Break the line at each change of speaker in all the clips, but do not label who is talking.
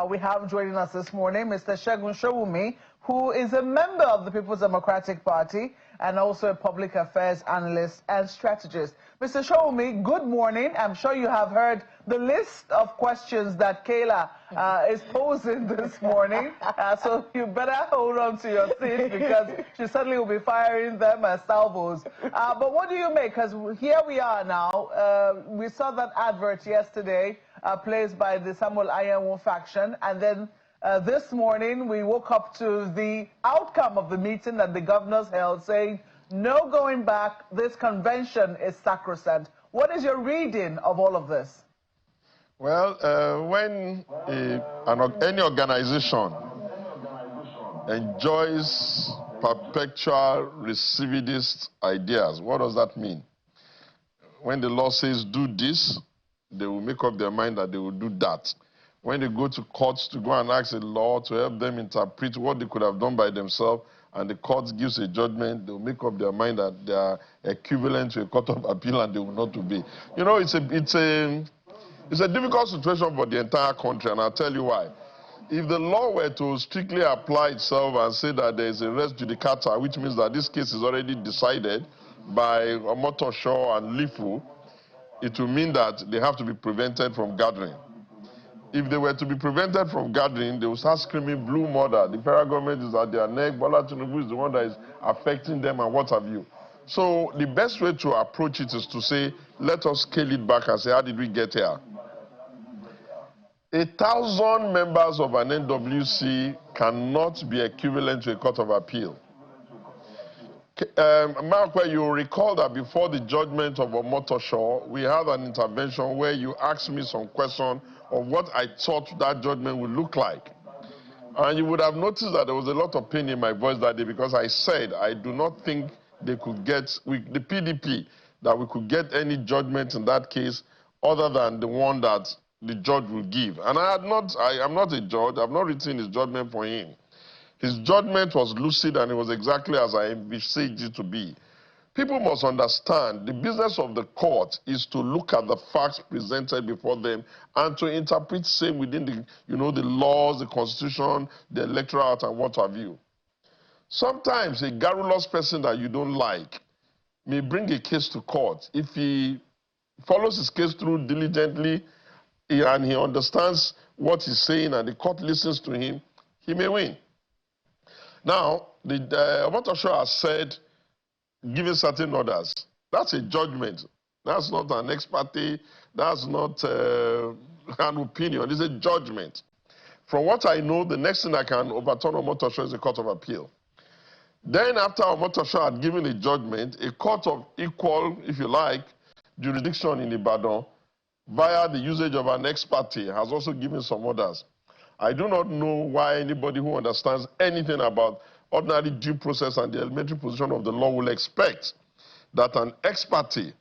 We have joining us this morning Mr. Segun Sowunmi, who is a member of the People's Democratic Party and also a public affairs analyst and strategist. Mr. Sowunmi, good morning. I'm sure you have heard the list of questions that Kayla is posing this morning. So you better hold on to your seat because she certainly will be firing them as salvos. But what do you make? Because here we are now. We saw that advert yesterday placed by the Samuel Ayenwo faction, and then this morning we woke up to the outcome of the meeting that the governors held, saying no going back, this convention is sacrosanct. What is your reading of all of this?
Well, when any organization enjoys perpetual recidivist ideas, what does that mean? When the law says do this, they will make up their mind that they will do that. When they go to courts to go and ask the law to help them interpret what they could have done by themselves, and the court gives a judgment, they will make up their mind that they are equivalent to a court of appeal and they will not obey. You know, it's a difficult situation for the entire country, and I'll tell you why. If the law were to strictly apply itself and say that there is a res judicata, which means that this case is already decided by Omotosho and Lifu, it will mean that they have to be prevented from gathering. If they were to be prevented from gathering, they will start screaming blue murder. The federal government is at their neck. Bola Tinubu is the one that is affecting them and what have you. So the best way to approach it is to say, let us scale it back and say, how did we get here? 1,000 members of an NWC cannot be equivalent to a court of appeal. Mark, where you recall that before the judgment of Omotosho, we had an intervention where you asked me some question of what I thought that judgment would look like. And you would have noticed that there was a lot of pain in my voice that day because I said I do not think they could get, the PDP, that we could get any judgment in that case other than the one that the judge will give. And I am not a judge. I've not written his judgment for him. His judgment was lucid and it was exactly as I envisaged it to be. People must understand the business of the court is to look at the facts presented before them and to interpret same within the, the laws, the constitution, the electoral act, and what have you. Sometimes a garrulous person that you don't like may bring a case to court. If he follows his case through diligently and he understands what he's saying and the court listens to him, he may win. Now, the Omotosho has said, giving certain orders. That's a judgment. That's not an ex parte. That's not an opinion. It's a judgment. From what I know, the next thing that can overturn Omotosho is a court of appeal. Then after Omotosho had given a judgment, a court of equal, if you like, jurisdiction in Ibadan, via the usage of an ex parte, has also given some orders. I do not know why anybody who understands anything about ordinary due process and the elementary position of the law will expect that an ex parte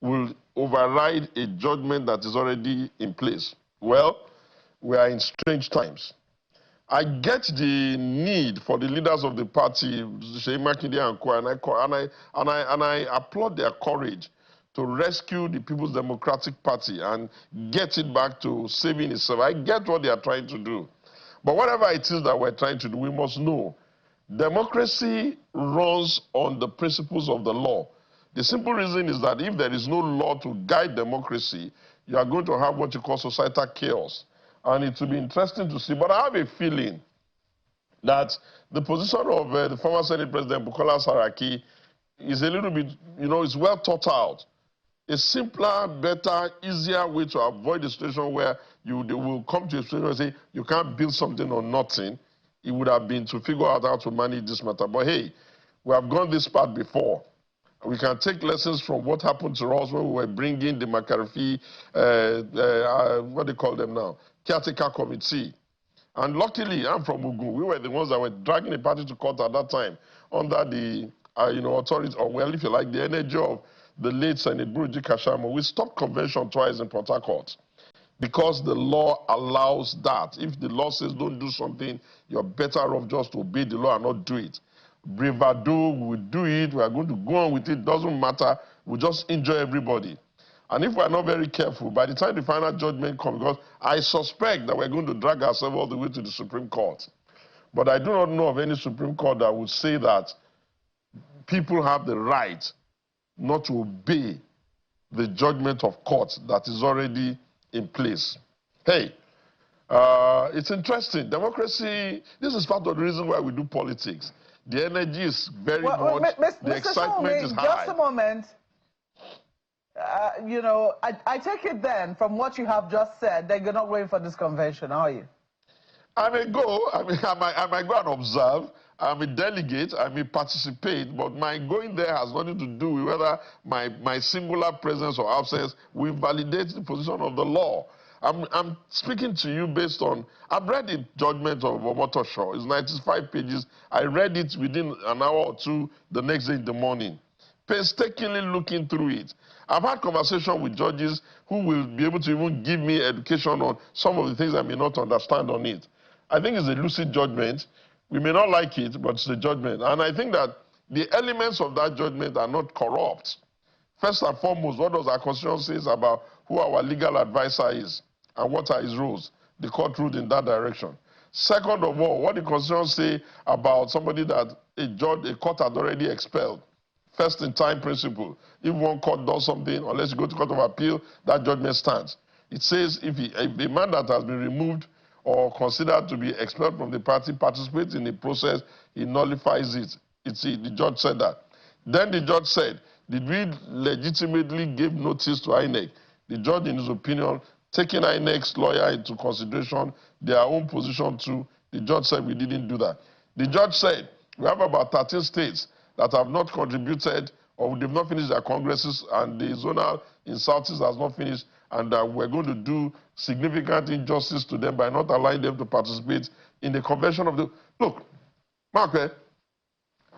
will override a judgment that is already in place. Well, we are in strange times. I get the need for the leaders of the party, Seyi Makinde and co, and I applaud their courage to rescue the People's Democratic Party and get it back to saving itself. I get what they are trying to do. But whatever it is that we're trying to do, we must know democracy runs on the principles of the law. The simple reason is that if there is no law to guide democracy, you are going to have what you call societal chaos. And it will be interesting to see. But I have a feeling that the position of the former Senate President Bukola Saraki is a little bit, it's well thought out. A simpler, better, easier way to avoid a situation where you will come to a situation and say you can't build something on nothing. It would have been to figure out how to manage this matter. But hey, we have gone this part before. We can take lessons from what happened to us when we were bringing the McCarthy, what do they call them now, caretaker committee. And luckily, I'm from Ugu. We were the ones that were dragging the party to court at that time under the authority, or well, if you like, the energy of the late Senate Buruji Kashamo. We stopped convention twice in Port Harcourt because the law allows that. If the law says don't do something, you're better off just to obey the law and not do it. Bravado, we will do it. We are going to go on with it. Doesn't matter. We'll just enjoy everybody. And if we're not very careful, by the time the final judgment comes, because I suspect that we're going to drag ourselves all the way to the Supreme Court. But I do not know of any Supreme Court that would say that people have the right not to obey the judgment of court that is already in place. Hey, it's interesting. Democracy, this is part of the reason why we do politics. The energy is very much, the excitement is high.
Just a moment. You know, I take it then, from what you have just said, that you're not going for this convention, are you?
I may go, I might go and observe, I may delegate, I may participate, but my going there has nothing to do with whether my singular presence or absence will validate the position of the law. I'm speaking to you based on, I've read the judgment of Omotosho. It's 95 pages. I read it within an hour or two the next day in the morning, painstakingly looking through it. I've had conversations with judges who will be able to even give me education on some of the things I may not understand on it. I think it's a lucid judgment. We may not like it, but it's a judgment. And I think that the elements of that judgment are not corrupt. First and foremost, what does our Constitution say about who our legal advisor is and what are his roles? The court ruled in that direction. Second of all, what the Constitution say about somebody that a court had already expelled? First in time principle. If one court does something, unless you go to court of appeal, that judgment stands. It says if a man that has been removed or considered to be expelled from the party participates in the process, he nullifies it. The judge said that. Then the judge said, did we legitimately give notice to INEC? The judge, in his opinion, taking INEC's lawyer into consideration, their own position too, the judge said we didn't do that. The judge said, we have about 13 states that have not contributed or they've not finished their congresses, and the zonal in Southeast has not finished, and we're going to do significant injustice to them by not allowing them to participate in the convention of the... Look, Mark,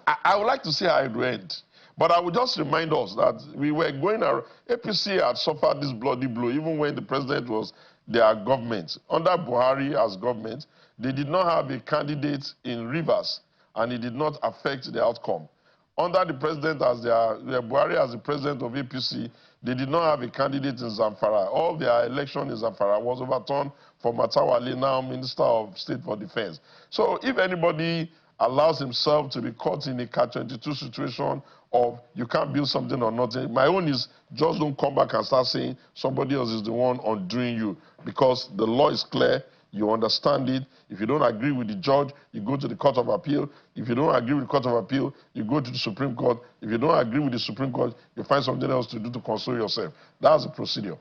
I would like to see how it went, but I would just remind us that we were going around... APC had suffered this bloody blow even when the president was their government. Under Buhari as government, they did not have a candidate in Rivers, and it did not affect the outcome. Under the president as Buhari as the president of APC, they did not have a candidate in Zamfara. All their election in Zamfara was overturned for Matawale, now Minister of State for Defense. So if anybody allows himself to be caught in a catch-22 situation of you can't build something or nothing, my own is just don't come back and start saying somebody else is the one undoing you, because the law is clear. You understand it. If you don't agree with the judge, you go to the Court of Appeal. If you don't agree with the Court of Appeal, you go to the Supreme Court. If you don't agree with the Supreme Court, you find something else to do to console yourself. That's the procedure.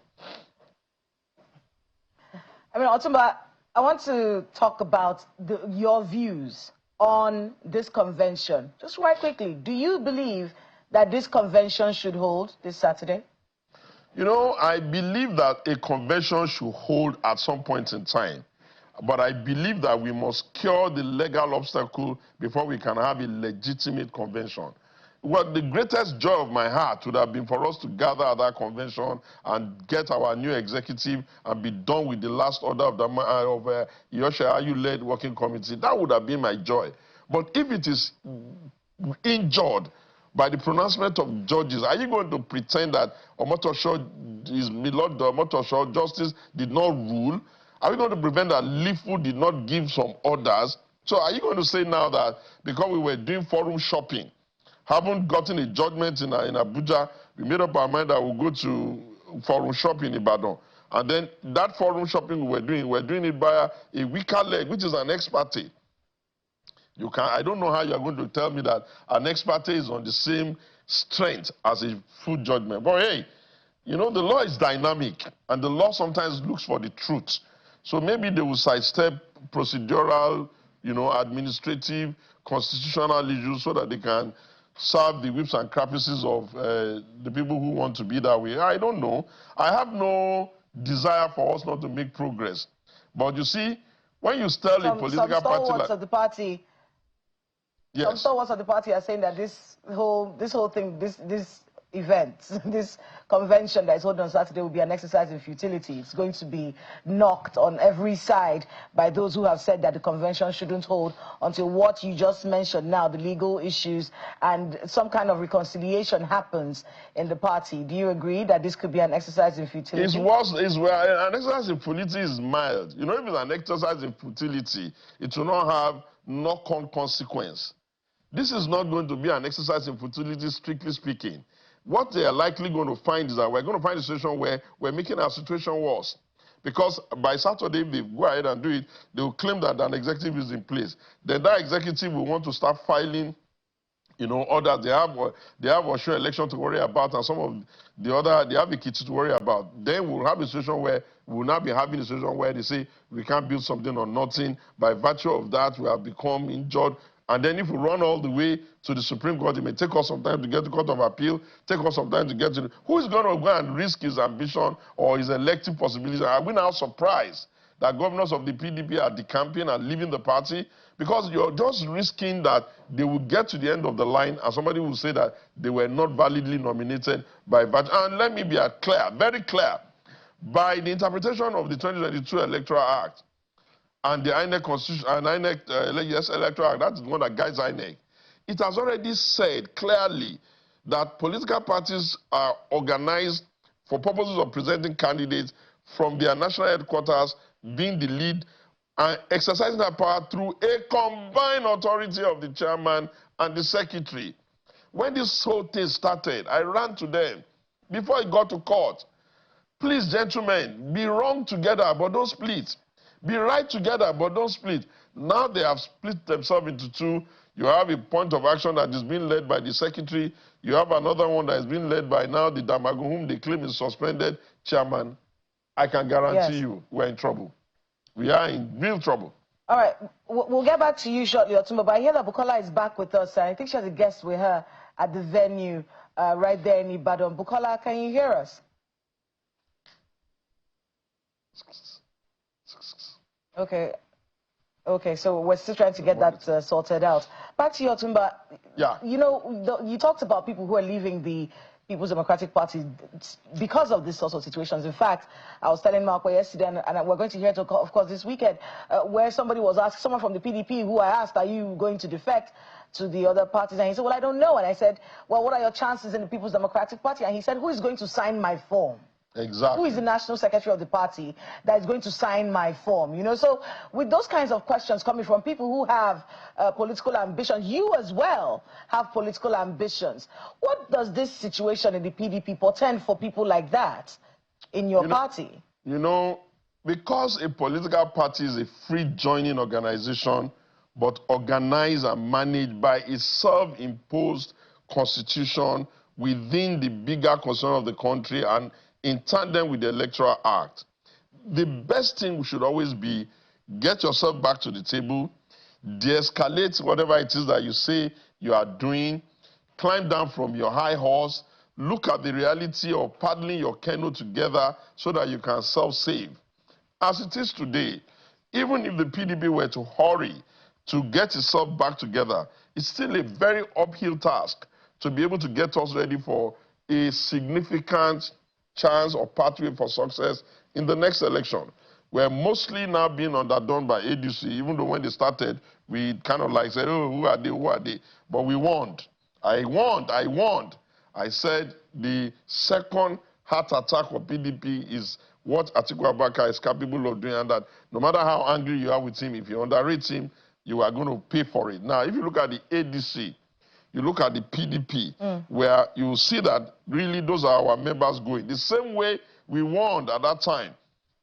I mean, Otumba, I want to talk about your views on this convention. Just right quickly, do you believe that this convention should hold this Saturday?
You know, I believe that a convention should hold at some point in time. But I believe that we must cure the legal obstacle before we can have a legitimate convention. Well, the greatest joy of my heart would have been for us to gather at that convention and get our new executive and be done with the last order of Yosha Ayu-led working committee. That would have been my joy. But if it is injured by the pronouncement of judges, are you going to pretend that Omotosho is Milord Omotosho, justice did not rule? Are we going to prevent that Lifu did not give some orders? So are you going to say now that because we were doing forum shopping, haven't gotten a judgment in Abuja, we made up our mind that we'll go to forum shopping in Ibadan? And then that forum shopping we're doing it by a weaker leg, which is an ex parte. I don't know how you're going to tell me that an ex parte is on the same strength as a full judgment. But hey, you know, the law is dynamic, and the law sometimes looks for the truth. So maybe they will sidestep procedural, you know, administrative, constitutional issues so that they can serve the whips and caprices of the people who want to be that way. I don't know. I have no desire for us not to make progress. But you see, when you tell a political party like...
of the party,
yes.
Some stalwarts of the party are saying that this whole thing, this event, this convention that is holding on Saturday, will be an exercise in futility. It's going to be knocked on every side by those who have said that the convention shouldn't hold until what you just mentioned now, the legal issues and some kind of reconciliation happens in the party. Do you agree that this could be an exercise in futility?
It's worse. An exercise in futility is mild. You know, if it's an exercise in futility, it will not have knock-on consequence. This is not going to be an exercise in futility, strictly speaking. What they are likely going to find is that we're going to find a situation where we're making our situation worse. Because by Saturday, if they go ahead and do it, they will claim that an executive is in place. Then that executive will want to start filing, you know, others. They have a sure election to worry about, and some of the other, they have a kit to worry about. Then we'll have a situation where we will not be having a situation where they say we can't build something on nothing. By virtue of that, we have become injured. And then if we run all the way to the Supreme Court, it may take us some time to get to the Court of Appeal, take us some time to get to who is going to go and risk his ambition or his elective possibilities? Are we now surprised that governors of the PDP are decamping and leaving the party? Because you're just risking that they will get to the end of the line and somebody will say that they were not validly nominated by virtue. And let me be clear, very clear, by the interpretation of the 2022 Electoral Act, and the INEC Constitution and INEC Electoral Act, that's the one that guides INEC. It has already said clearly that political parties are organized for purposes of presenting candidates from their national headquarters, being the lead, and exercising that power through a combined authority of the chairman and the secretary. When this whole thing started, I ran to them before it got to court. Please, gentlemen, be wrong together, but don't split. Be right together, but don't split. Now they have split themselves into two. You have a point of action that is being led by the secretary. You have another one that is being led by now the Damago, whom they claim is suspended chairman. I can guarantee you we're in trouble. We are in real trouble.
All right, we'll get back to you shortly, Otumba, but I hear that Bukola is back with us. I think she has a guest with her at the venue right there in Ibadan. Bukola, can you hear us? Okay, so we're still trying to get that sorted out. Back to you, Otumba.
Yeah.
You know, you talked about people who are leaving the People's Democratic Party because of this sort of situations. In fact, I was telling Marco yesterday, and we're going to hear it, of course, this weekend, where somebody was asked, someone from the PDP, who I asked, are you going to defect to the other parties? And he said, well, I don't know. And I said, well, what are your chances in the People's Democratic Party? And he said, who is going to sign my form?
Exactly.
Who is the national secretary of the party that is going to sign my form? You know, so with those kinds of questions coming from people who have political ambitions, you as well have political ambitions. What does this situation in the PDP portend for people like that in your party?
You know, because a political party is a free joining organization, but organized and managed by a self-imposed constitution within the bigger concern of the country and in tandem with the Electoral Act, the best thing should always be get yourself back to the table, de-escalate whatever it is that you say you are doing, climb down from your high horse, look at the reality of paddling your canoe together so that you can self-save. As it is today, even if the PDP were to hurry to get itself back together, it's still a very uphill task to be able to get us ready for a significant chance or pathway for success in the next election. We're mostly now being underdone by ADC, even though when they started, we kind of like said, oh, who are they, who are they? But we warned. I warned. I said the second heart attack for PDP is what Atiku Abubakar is capable of doing, and that no matter how angry you are with him, if you underrate him, you are going to pay for it. Now, if you look at the ADC, you look at the PDP, where you see that really those are our members going. The same way we warned at that time.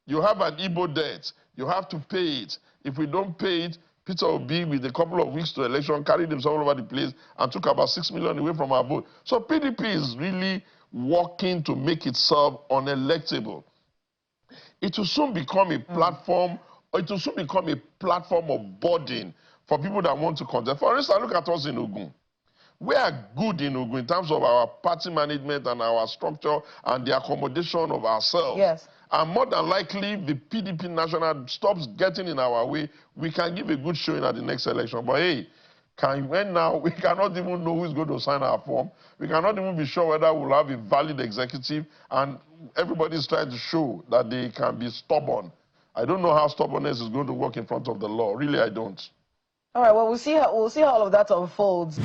You have an Igbo debt. You have to pay it. If we don't pay it, Peter Obi, with a couple of weeks to election, carried himself all over the place and took about 6 million away from our vote. So PDP is really working to make itself unelectable. It will soon become a platform, or it will soon become a platform of burden for people that want to contest. For instance, look at us in Ogun. We are good in Ogun in terms of our party management and our structure and the accommodation of ourselves.
Yes.
And more than likely, if the PDP national stops getting in our way, we can give a good showing at the next election. But hey, When now we cannot even know who's going to sign our form. We cannot even be sure whether we'll have a valid executive, and everybody's trying to show that they can be stubborn. I don't know how stubbornness is going to work in front of the law. Really, I don't.
All right, well, we'll see how all of that unfolds.